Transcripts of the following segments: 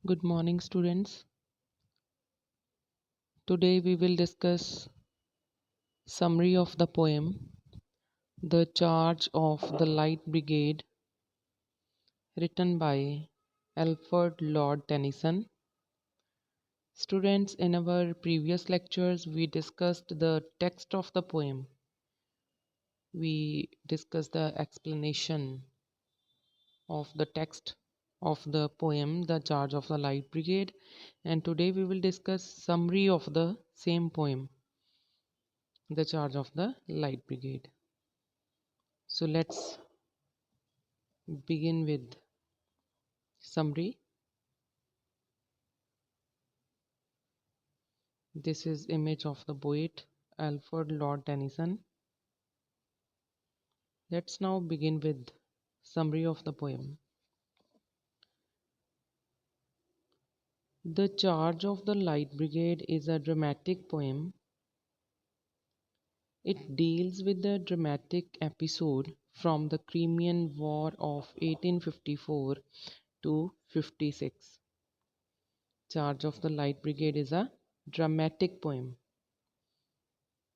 Good morning, students. Today we will discuss summary of the poem The Charge of the Light Brigade, written by Alfred Lord Tennyson. Students, in our previous lectures we discussed the text of the poem. We discussed the explanation of the text of the poem The Charge of the Light Brigade, and today we will discuss summary of the same poem The Charge of the Light Brigade. So let's begin with summary. This is image of the poet Alfred Lord Tennyson. Let's now begin with summary of the poem. The Charge of the Light Brigade is a dramatic poem. It deals with the dramatic episode from the Crimean War of 1854 to 56. Charge of the Light Brigade is a dramatic poem.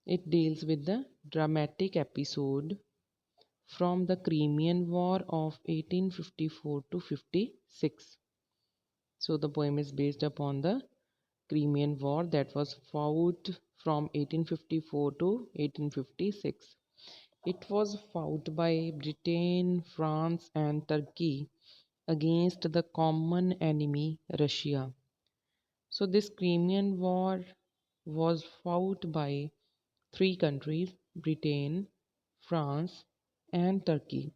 It deals with the dramatic episode from the Crimean War of 1854 to 56. So the poem is based upon the Crimean War that was fought from 1854 to 1856. It was fought by Britain, France and Turkey against the common enemy Russia. So this Crimean War was fought by three countries, Britain, France and Turkey,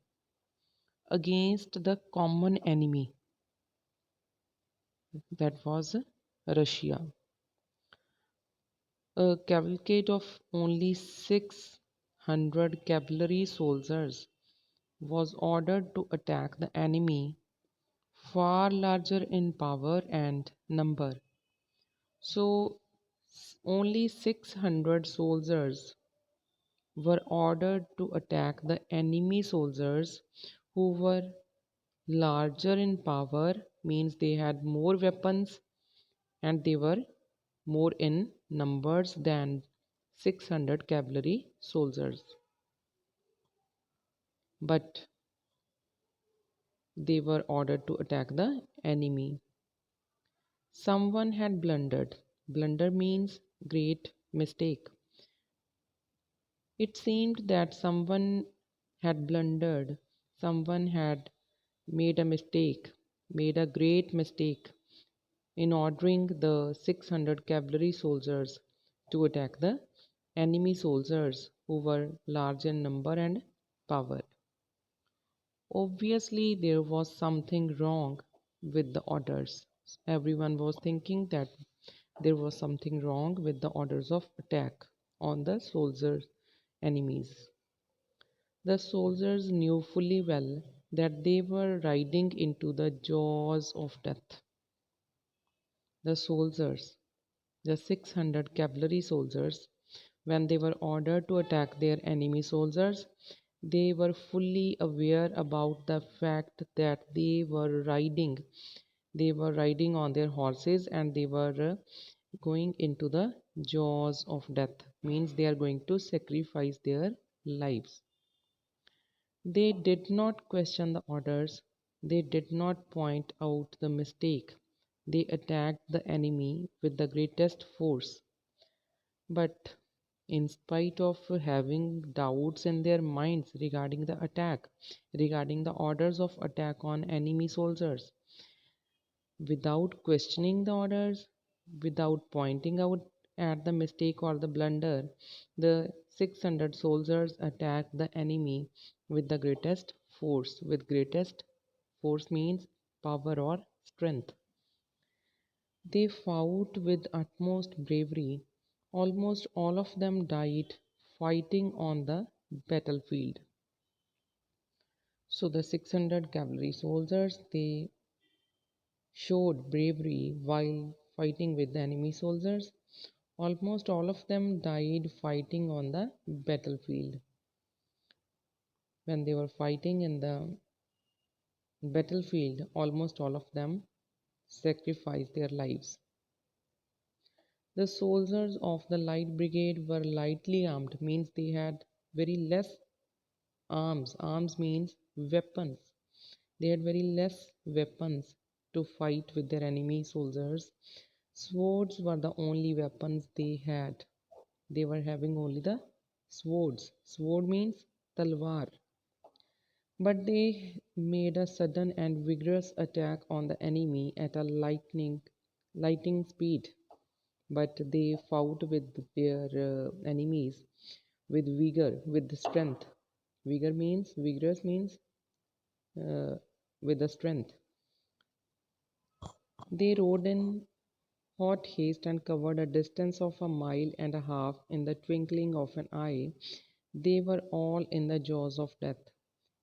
against the common enemy that was Russia. A cavalcade of only 600 cavalry soldiers was ordered to attack the enemy, far larger in power and number. So only 600 soldiers were ordered to attack the enemy soldiers who were larger in power, means they had more weapons and they were more in numbers than 600 cavalry soldiers. But they were ordered to attack the enemy. Someone had blundered. Blunder means great mistake. It seemed that someone had blundered, someone had made a mistake, made a great mistake in ordering the 600 cavalry soldiers to attack the enemy soldiers who were large in number and power. Obviously, there was something wrong with the orders. Everyone was thinking that there was something wrong with the orders of attack on the soldiers' enemies. The soldiers knew fully well that they were riding into the jaws of death. The soldiers, the 600 cavalry soldiers, when they were ordered to attack their enemy soldiers, they were fully aware about the fact that they were riding on their horses and they were going into the jaws of death, means they are going to sacrifice their lives. They did not question the orders, they did not point out the mistake. They attacked the enemy with the greatest force. But in spite of having doubts in their minds regarding the attack, regarding the orders of attack on enemy soldiers, without questioning the orders, without pointing out at the mistake or the blunder, the 600 soldiers attacked the enemy with the greatest force. With greatest force means power or strength. They fought with utmost bravery. Almost all of them died fighting on the battlefield. So the 600 cavalry soldiers, they showed bravery while fighting with the enemy soldiers. Almost all of them died fighting on the battlefield. When they were fighting in the battlefield, almost all of them sacrifice their lives. The soldiers of the Light Brigade were lightly armed, means they had very less arms. Arms means weapons. They had very less weapons to fight with their enemy soldiers. Swords were the only weapons they had. They were having only the swords. Sword means talwar. But they made a sudden and vigorous attack on the enemy at a lightning speed. But they fought with their enemies with vigor, with strength. Vigorous means uh, with the strength. They rode in hot haste and covered a distance of a mile and a half in the twinkling of an eye. They were all in the jaws of death.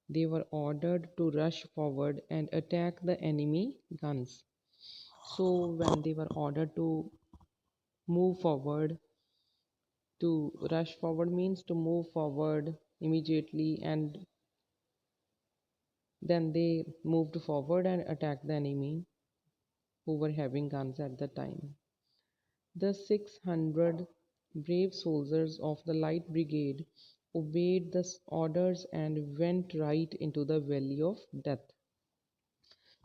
They were ordered to rush forward and attack the enemy guns. So, when they were ordered to move forward, to rush forward means to move forward immediately, and then they moved forward and attacked the enemy who were having guns at the time. The 600 brave soldiers of the Light Brigade obeyed the orders and went right into the valley of death.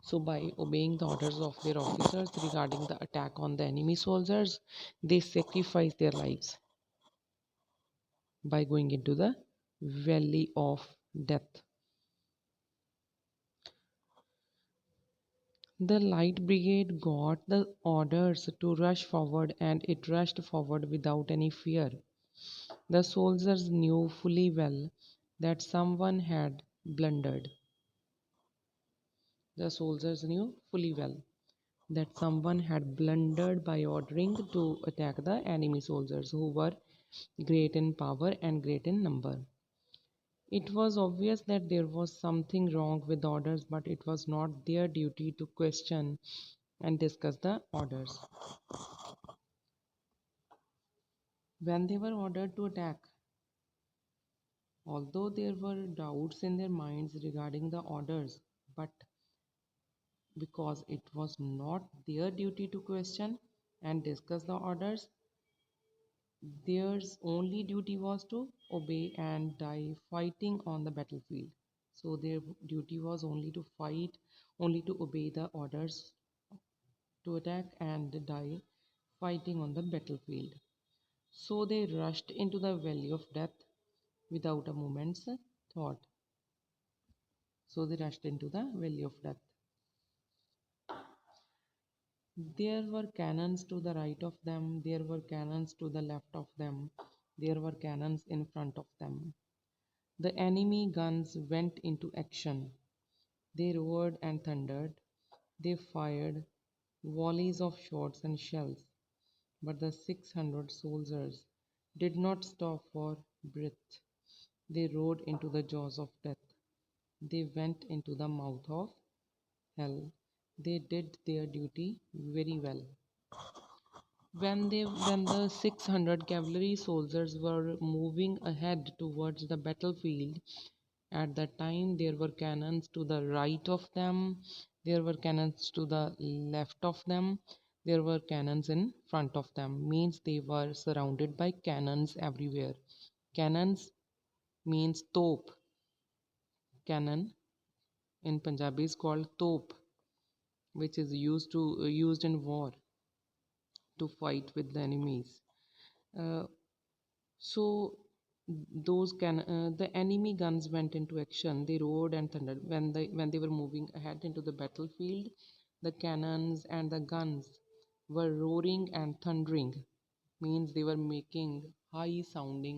So, by obeying the orders of their officers regarding the attack on the enemy soldiers, they sacrificed their lives by going into the valley of death. The Light Brigade got the orders to rush forward and it rushed forward without any fear. The soldiers knew fully well that someone had blundered. The soldiers knew fully well that someone had blundered by ordering to attack the enemy soldiers who were great in power and great in number. It was obvious that there was something wrong with the orders, but it was not their duty to question and discuss the orders. When they were ordered to attack, although there were doubts in their minds regarding the orders, but because it was not their duty to question and discuss the orders, their only duty was to obey and die fighting on the battlefield. So their duty was only to fight, only to obey the orders to attack and die fighting on the battlefield. So they rushed into the valley of death without a moment's thought. So they rushed into the valley of death. There were cannons to the right of them, there were cannons to the left of them, there were cannons in front of them. The enemy guns went into action. They roared and thundered. They fired volleys of shots and shells. But the 600 soldiers did not stop for breath. They rode into the jaws of death. They went into the mouth of hell. They did their duty very well. When the 600 cavalry soldiers were moving ahead towards the battlefield, at that time there were cannons to the right of them, there were cannons to the left of them, there were cannons in front of them. Means they were surrounded by cannons everywhere. Cannons means top. Cannon in Punjabi is called top, which is used in war to fight with the enemies. Uh, so the enemy guns went into action. They roared and thundered when they were moving ahead into the battlefield. The cannons and the guns were roaring and thundering. Means they were making high sounds.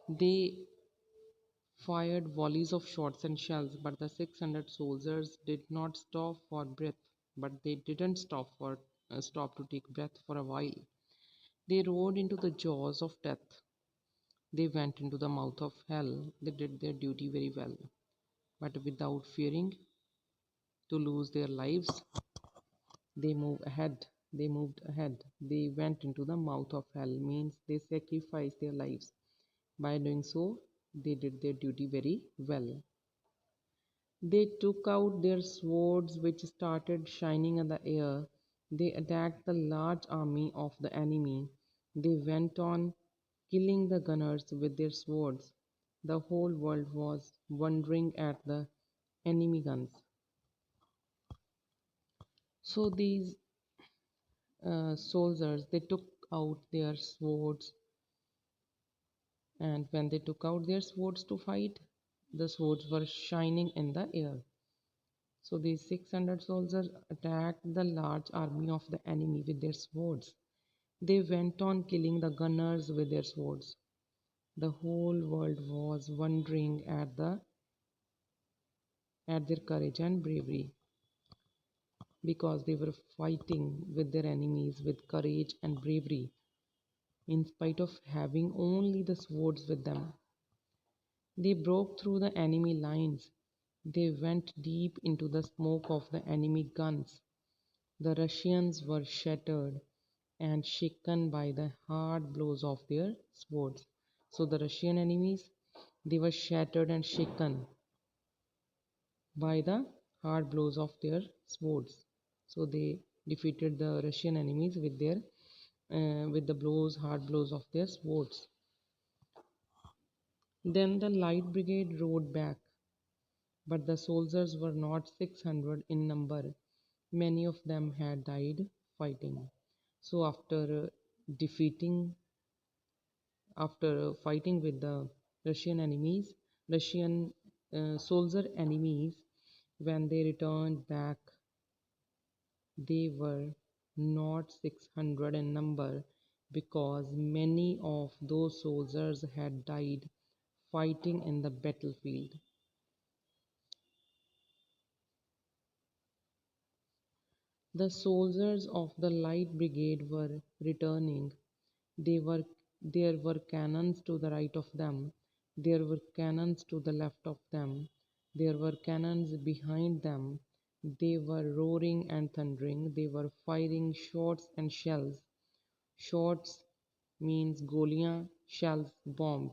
They fired volleys of shots and shells, but the 600 soldiers did not stop for breath. But they didn't stop to take breath for a while. They rode into the jaws of death. They went into the mouth of hell. They did their duty very well, but without fearing to lose their lives. They moved ahead. They moved ahead. They went into the mouth of hell, means they sacrificed their lives. By doing so, they did their duty very well. They took out their swords, which started shining in the air. They attacked the large army of the enemy. They went on killing the gunners with their swords. The whole world was wondering at the enemy guns. So these soldiers, they took out their swords, and when they took out their swords to fight, the swords were shining in the air. So these 600 soldiers attacked the large army of the enemy with their swords. They went on killing the gunners with their swords. The whole world was wondering at their courage and bravery, because they were fighting with their enemies with courage and bravery in spite of having only the swords with them. They broke through the enemy lines. They went deep into the smoke of the enemy guns. The Russians were shattered and shaken by the hard blows of their swords. So the Russian enemies, they were shattered and shaken by the hard blows of their swords. So they defeated the Russian enemies with the hard blows of their swords. Then the Light Brigade rode back, but the soldiers were not 600 in number. Many of them had died fighting. So defeating, after fighting with the Russian soldier enemies, when they returned back, they were not 600 in number, because many of those soldiers had died fighting in the battlefield. The soldiers of the Light Brigade were returning. They were, there were cannons to the right of them. There were cannons to the left of them. There were cannons behind them. They were roaring and thundering. They were firing shots and shells. Shots means goliyan, shells, bomb.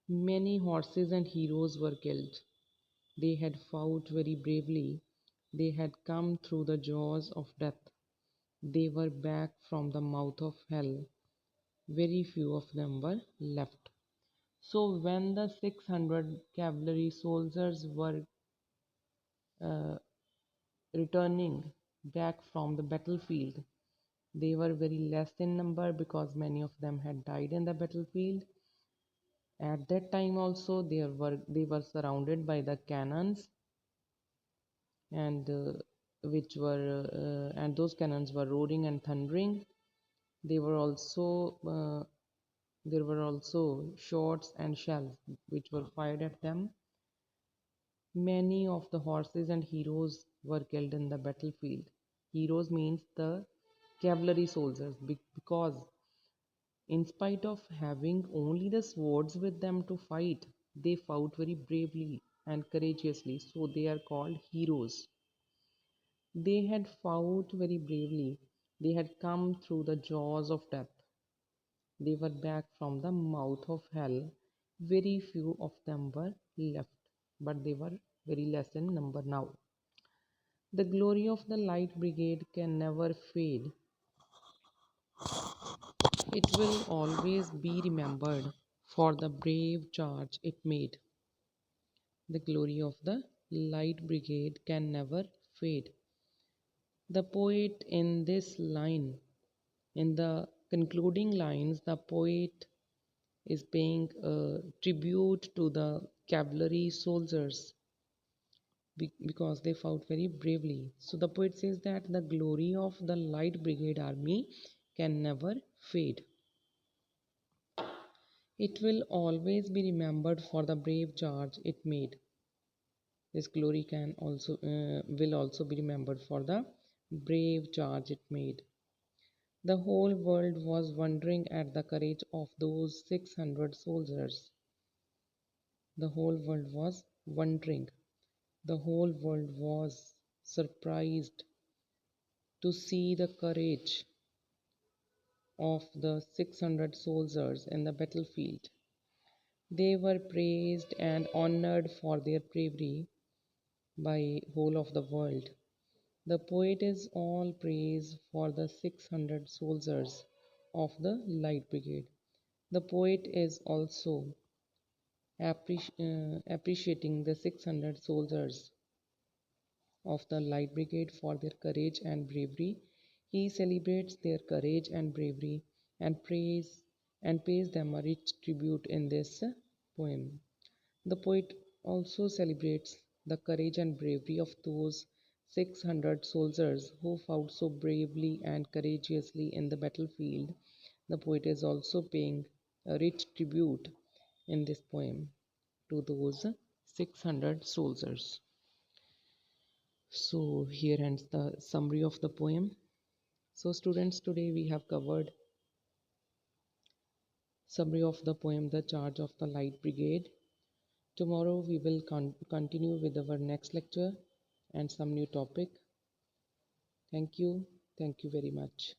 Many horses and heroes were killed. They had fought very bravely. They had come through the jaws of death. They were back from the mouth of hell. Very few of them were left. So when the 600 cavalry soldiers were uh, returning back from the battlefield, they were very less in number, because many of them had died in the battlefield. At that time also they were surrounded by the cannons, and those cannons were roaring and thundering. They were also there were also shots and shells which were fired at them. Many of the horses and heroes were killed in the battlefield. Heroes means the cavalry soldiers, because in spite of having only the swords with them to fight, they fought very bravely and courageously, so they are called heroes. They had fought very bravely. They had come through the jaws of death. They were back from the mouth of hell. Very few of them were left, but they were very less in number now. The glory of the Light Brigade can never fade. It will always be remembered for the brave charge it made. The glory of the Light Brigade can never fade. The poet in this line, in the concluding lines, the poet is paying a tribute to the cavalry soldiers because they fought very bravely. So the poet says that the glory of the Light Brigade army can never fade. It will always be remembered for the brave charge it made. This glory can also will also be remembered for the brave charge it made. The whole world was wondering at the courage of those 600 soldiers. The whole world was wondering. The whole world was surprised to see the courage of the 600 soldiers in the battlefield. They were praised and honored for their bravery. by whole of the world. The poet is all praise for the 600 soldiers of the Light Brigade. The poet is also appreciating the 600 soldiers of the Light Brigade for their courage and bravery. He celebrates their courage and bravery and pays them a rich tribute in this poem. The poet also celebrates the courage and bravery of those 600 soldiers who fought so bravely and courageously in the battlefield. The poet is also paying a rich tribute in this poem to those 600 soldiers. So, here ends the summary of the poem. So, students, today we have covered summary of the poem The Charge of the Light Brigade. Tomorrow we will continue with our next lecture and some new topic. Thank you. Thank you very much.